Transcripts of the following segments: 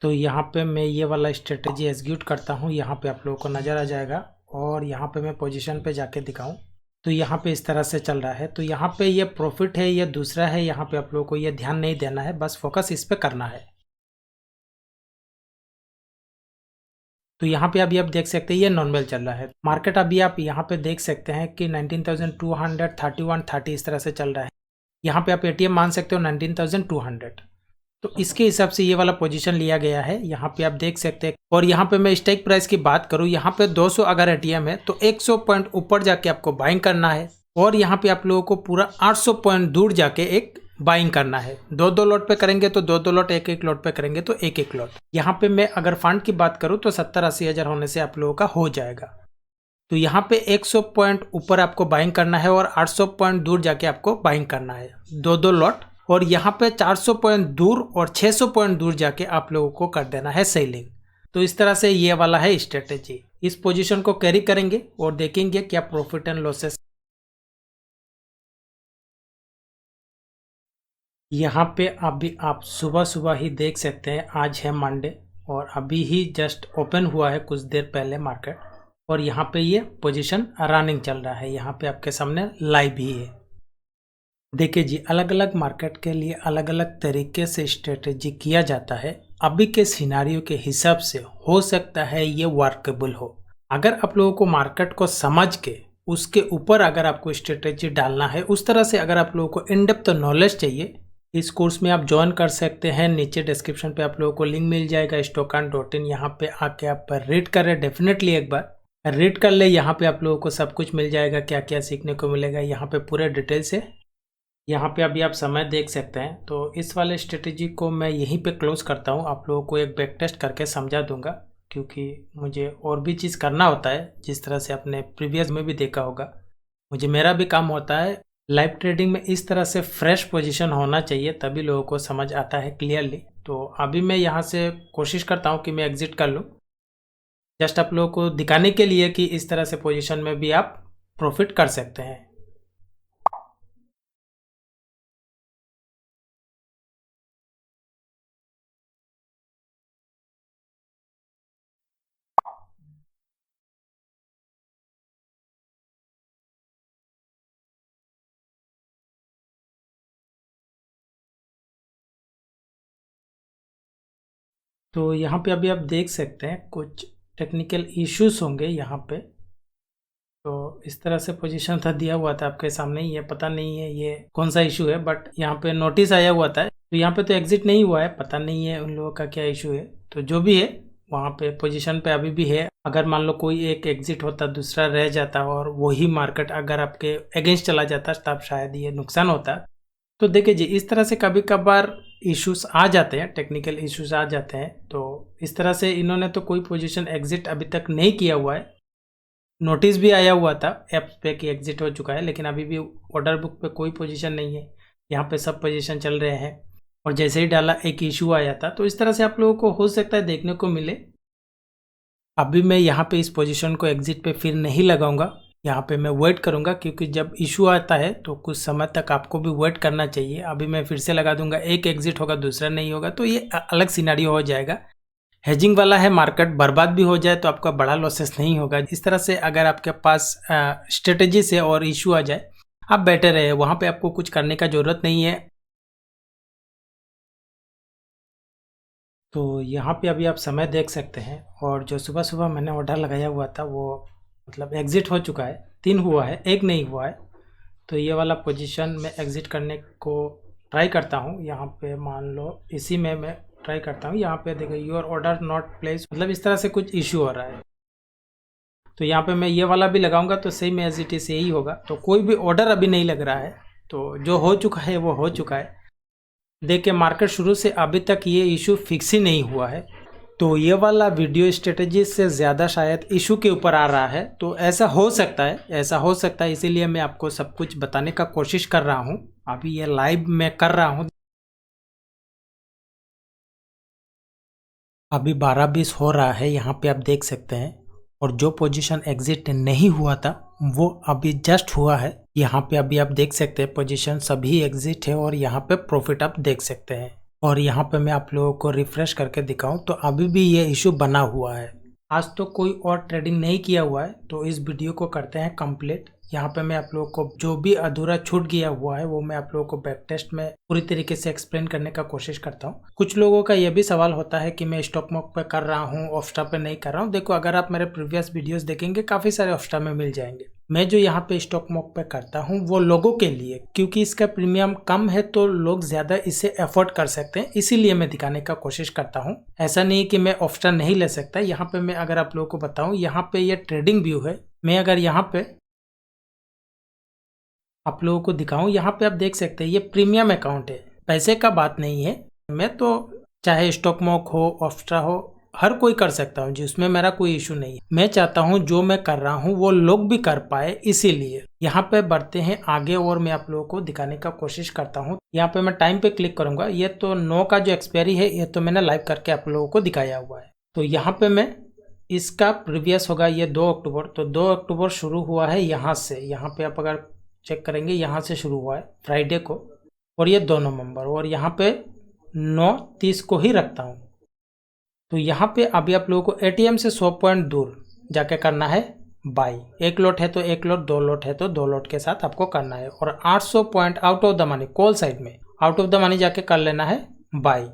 तो यहाँ पे मैं ये वाला स्ट्रेटेजी एग्जीक्यूट करता हूँ। यहाँ पे आप लोगों को नज़र आ जाएगा और यहाँ पे मैं पोजीशन पे जाके दिखाऊं तो यहाँ पे इस तरह से चल रहा है। तो यहाँ पे ये प्रॉफिट है, ये दूसरा है। यहाँ पे आप लोगों को ये ध्यान नहीं देना है, बस फोकस इस पे करना है। तो यहाँ पे अभी आप देख सकते हैं ये नॉर्मल चल रहा है। मार्केट अभी आप यहाँ पे देख सकते हैं कि 19,231.30 इस तरह से चल रहा है। यहाँ पे आप एटीएम मान सकते हो 19,200। तो इसके हिसाब से ये वाला पोजीशन लिया गया है, यहाँ पे आप देख सकते हैं। और यहाँ पे मैं स्ट्राइक प्राइस की बात करूँ, यहाँ पे 200 अगर एटीएम है तो 100 पॉइंट ऊपर जाके आपको बाइंग करना है और यहाँ पे आप लोगों को पूरा 800 पॉइंट दूर जाके एक बाइंग करना है। 2-2 लॉट पे करेंगे तो 2-2 लॉट, 1-1 लॉट पे करेंगे तो 1-1 लॉट। यहाँ पे मैं अगर फंड की बात करूँ तो 70-80 हज़ार होने से आप लोगों का हो जाएगा। तो यहाँ पे 100 पॉइंट ऊपर आपको बाइंग करना है और 800 पॉइंट दूर जाके आपको बाइंग करना है 2-2 लॉट। और यहाँ पे 400 पॉइंट दूर और 600 पॉइंट दूर जाके आप लोगों को कर देना है सेलिंग। तो इस तरह से ये वाला है स्ट्रेटेजी। इस पोजीशन को कैरी करेंगे और देखेंगे क्या प्रॉफिट एंड लॉसेस। यहाँ पे अभी आप सुबह सुबह ही देख सकते हैं, आज है मंडे और अभी ही जस्ट ओपन हुआ है कुछ देर पहले मार्केट। और यहाँ पे ये पोजीशन रनिंग चल रहा है, यहाँ पे आपके सामने लाइव ही है। देखिए जी, अलग अलग मार्केट के लिए अलग अलग तरीके से स्ट्रेटेजी किया जाता है। अभी के सिनारियो के हिसाब से हो सकता है ये वर्केबल हो। अगर आप लोगों को मार्केट को समझ के उसके ऊपर अगर आपको स्ट्रेटेजी डालना है, उस तरह से अगर आप लोगों को इन डेप्थ नॉलेज चाहिए, इस कोर्स में आप ज्वाइन कर सकते हैं। नीचे डिस्क्रिप्शन पे आप लोगों को लिंक मिल जाएगा stockant.in। यहाँ पे आके आप रीड करें, डेफिनेटली एक बार रीड कर ले। यहाँ पे आप लोगों को सब कुछ मिल जाएगा, क्या क्या सीखने को मिलेगा यहाँ पे पूरे डिटेल से। यहाँ पे अभी आप समय देख सकते हैं। तो इस वाले स्ट्रेटेजी को मैं यहीं पे क्लोज करता हूँ। आप लोगों को एक बैक टेस्ट करके समझा दूंगा, क्योंकि मुझे और भी चीज़ करना होता है। जिस तरह से आपने प्रीवियस में भी देखा होगा, मुझे मेरा भी काम होता है। लाइव ट्रेडिंग में इस तरह से फ्रेश पोजीशन होना चाहिए, तभी लोगों को समझ आता है क्लियरली। तो अभी मैं यहाँ से कोशिश करता हूँ कि मैं एग्जिट कर लूँ, जस्ट आप लोगों को दिखाने के लिए कि इस तरह से पोजीशन में भी आप प्रॉफिट कर सकते हैं। तो यहाँ पे अभी आप देख सकते हैं कुछ टेक्निकल इश्यूज होंगे यहाँ पे। तो इस तरह से पोजीशन था, दिया हुआ था आपके सामने। ये पता नहीं है ये कौन सा इशू है, बट यहाँ पे नोटिस आया हुआ था। तो यहाँ पे तो एग्जिट नहीं हुआ है, पता नहीं है उन लोगों का क्या इशू है। तो जो भी है वहाँ पे पोजीशन पे अभी भी है। अगर मान लो कोई एक एग्जिट होता, दूसरा रह जाता और वही मार्केट अगर आपके अगेंस्ट चला जाता, तब शायद ये नुकसान होता। तो देखिए जी, इस तरह से कभी कभार इश्यूज आ जाते हैं, टेक्निकल इश्यूज आ जाते हैं। तो इस तरह से इन्होंने तो कोई पोजीशन एग्जिट अभी तक नहीं किया हुआ है। नोटिस भी आया हुआ था ऐप्स पे कि एग्जिट हो चुका है, लेकिन अभी भी ऑर्डर बुक पे कोई पोजीशन नहीं है। यहाँ पे सब पोजीशन चल रहे हैं और जैसे ही डाला एक इशू आया था। तो इस तरह से आप लोगों को हो सकता है देखने को मिले। अभी मैं यहाँ पे इस पोजीशन को एग्जिट पे फिर नहीं लगाऊंगा, यहाँ पे मैं वेट करूंगा, क्योंकि जब इशू आता है तो कुछ समय तक आपको भी वेट करना चाहिए। अभी मैं फिर से लगा दूंगा, एक एग्जिट होगा दूसरा नहीं होगा, तो ये अलग सिनारियो हो जाएगा। हेजिंग वाला है, मार्केट बर्बाद भी हो जाए तो आपका बड़ा लॉसेस नहीं होगा। इस तरह से अगर आपके पास स्ट्रेटेजी से और इशू आ जाए, आप बेटर है, वहाँ पे आपको कुछ करने का ज़रूरत नहीं है। तो यहाँ पे अभी आप समय देख सकते हैं, और जो सुबह सुबह मैंने ऑर्डर लगाया हुआ था वो मतलब एग्जिट हो चुका है। 3 हुआ है, 1 नहीं हुआ है। तो ये वाला पोजीशन में एग्जिट करने को ट्राई करता हूँ। यहाँ पे मान लो इसी में मैं ट्राई करता हूँ। यहाँ पे देखो योर ऑर्डर नॉट प्लेस, मतलब इस तरह से कुछ इशू हो रहा है। तो यहाँ पे मैं ये वाला भी लगाऊंगा तो सेम एज इट इज यही होगा। तो कोई भी ऑर्डर अभी नहीं लग रहा है। तो जो हो चुका है वो हो चुका है। देखिए, मार्केट शुरू से अभी तक ये इशू फिक्स ही नहीं हुआ है। तो ये वाला वीडियो स्ट्रेटेजी से ज़्यादा शायद इशू के ऊपर आ रहा है। तो ऐसा हो सकता है, ऐसा हो सकता है, इसीलिए मैं आपको सब कुछ बताने का कोशिश कर रहा हूँ। अभी ये लाइव मैं कर रहा हूँ। अभी 12:20 हो रहा है, यहाँ पे आप देख सकते हैं। और जो पोजीशन एग्जिट नहीं हुआ था वो अभी जस्ट हुआ है। यहाँ पे अभी आप देख सकते हैं पोजीशन सभी एग्जिट है और यहाँ पे प्रॉफिट आप देख सकते हैं। और यहाँ पे मैं आप लोगों को रिफ्रेश करके दिखाऊं तो अभी भी ये इशू बना हुआ है। आज तो कोई और ट्रेडिंग नहीं किया हुआ है तो इस वीडियो को करते हैं कंप्लीट। यहाँ पे मैं आप लोगों को जो भी अधूरा छूट गया हुआ है वो मैं आप लोगों को बैक टेस्ट में पूरी तरीके से एक्सप्लेन करने का कोशिश करता हूँ। कुछ लोगों का ये भी सवाल होता है कि मैं स्टॉक मार्केट पे कर रहा हूँ, ऑफस्टा पे नहीं कर रहा हूँ। देखो, अगर आप मेरे प्रीवियस वीडियोस देखेंगे काफी सारे ऑफस्टा में मिल जाएंगे। मैं जो यहाँ पे स्टॉक मार्केट पे करता हूँ वो लोगों के लिए, क्योंकि इसका प्रीमियम कम है तो लोग ज्यादा इसे अफोर्ड कर सकते हैं, इसीलिए मैं दिखाने का कोशिश करता हूँ। ऐसा नहीं कि मैं ऑफस्टा नहीं ले सकता। यहाँ पे मैं अगर आप लोगों को बताऊँ, यहाँ पे ये ट्रेडिंग व्यू है। मैं अगर यहाँ पे आप लोगों को दिखाऊं, यहाँ पे आप देख सकते हैं ये प्रीमियम अकाउंट है, पैसे का बात नहीं है। मैं तो चाहे स्टॉक मार्केट हो, ऑफस्टा हो, हर कोई कर सकता हूँ जी, उसमें मेरा कोई इशू नहीं है। मैं चाहता हूँ जो मैं कर रहा हूँ वो लोग भी कर पाए, इसीलिए यहाँ पे बढ़ते हैं आगे और मैं आप लोगों को दिखाने का कोशिश करता हूँ। यहाँ पे मैं टाइम पे क्लिक करूंगा। ये तो 9 का जो एक्सपायरी है ये तो मैंने लाइव करके आप लोगों को दिखाया हुआ है। तो यहाँ पे मैं इसका प्रीवियस होगा ये 2 अक्टूबर, तो 2 अक्टूबर शुरू हुआ है यहाँ से। यहाँ पे आप अगर चेक करेंगे यहाँ से शुरू हुआ है फ्राइडे को, और ये 2 नवंबर, और यहाँ पे 9:30 को ही रखता हूँ। तो यहाँ पे अभी आप लोगों को एटीएम से 100 पॉइंट दूर जाके करना है बाई। 1 लॉट है तो 1 लॉट, 2 लॉट है तो 2 लॉट के साथ आपको करना है। और 800 point out of the money, call side में आउट ऑफ द मनी जाके कर लेना है बाई।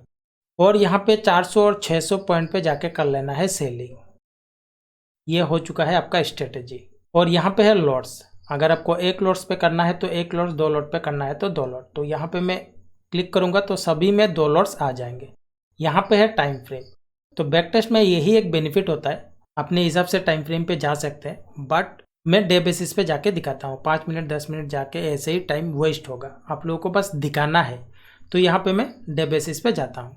और यहाँ पे 400 और 600 पॉइंट पे जाके कर लेना है सेलिंग। ये हो चुका है आपका स्ट्रेटेजी। और यहाँ पे है लॉट्स। अगर आपको 1 लॉट्स पे करना है तो 1 लॉट्स, 2 लॉट पे करना है तो 2 लॉट। तो यहाँ पे मैं क्लिक करूंगा तो सभी में 2 लॉट्स आ जाएंगे। यहाँ पे है टाइम फ्रेम। तो बैक टेस्ट में यही एक बेनिफिट होता है, अपने हिसाब से टाइम फ्रेम पे जा सकते हैं, बट मैं डे बेसिस पे जाके दिखाता हूँ। 5 मिनट 10 मिनट जाके ऐसे ही टाइम वेस्ट होगा, आप लोगों को बस दिखाना है। तो यहाँ पे मैं डे बेसिस पे जाता हूँ।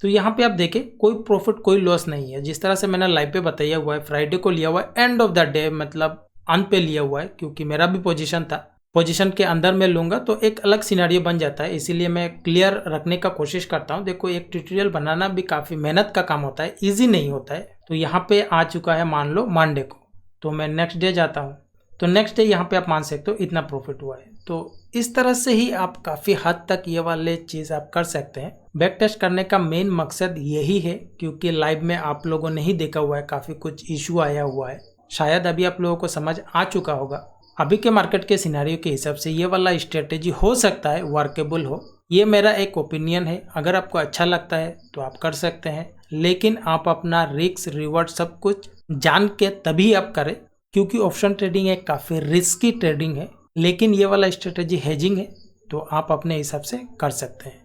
तो यहाँ पे आप देखें कोई प्रॉफिट कोई लॉस नहीं है। जिस तरह से मैंने लाइव पे बताया हुआ है, फ्राइडे को लिया हुआ है, एंड ऑफ द डे मतलब अंत पे लिया हुआ है, क्योंकि मेरा भी पोजीशन था। पोजीशन के अंदर मैं लूंगा तो एक अलग सिनेरियो बन जाता है, इसीलिए मैं क्लियर रखने का कोशिश करता हूँ। देखो, एक ट्यूटोरियल बनाना भी काफ़ी मेहनत का काम होता है, इजी नहीं होता है। तो यहाँ पे आ चुका है मान लो मंडे को, तो मैं नेक्स्ट डे जाता हूँ। तो नेक्स्ट डे यहाँ पे आप मान सकते हो इतना प्रॉफिट हुआ है। तो इस तरह से ही आप काफ़ी हद तक ये वाले चीज़ आप कर सकते हैं। बैक टेस्ट करने का मेन मकसद यही है, क्योंकि लाइव में आप लोगों ने ही देखा हुआ है काफ़ी कुछ इशू आया हुआ है। शायद अभी आप लोगों को समझ आ चुका होगा। अभी के मार्केट के सिनेरियो के हिसाब से ये वाला स्ट्रेटेजी हो सकता है वर्केबल हो। ये मेरा एक ओपिनियन है, अगर आपको अच्छा लगता है तो आप कर सकते हैं, लेकिन आप अपना रिस्क रिवॉर्ड सब कुछ जान के तभी आप करें, क्योंकि ऑप्शन ट्रेडिंग एक काफ़ी रिस्की ट्रेडिंग है। लेकिन ये वाला स्ट्रेटेजी हेजिंग है, तो आप अपने हिसाब से कर सकते हैं।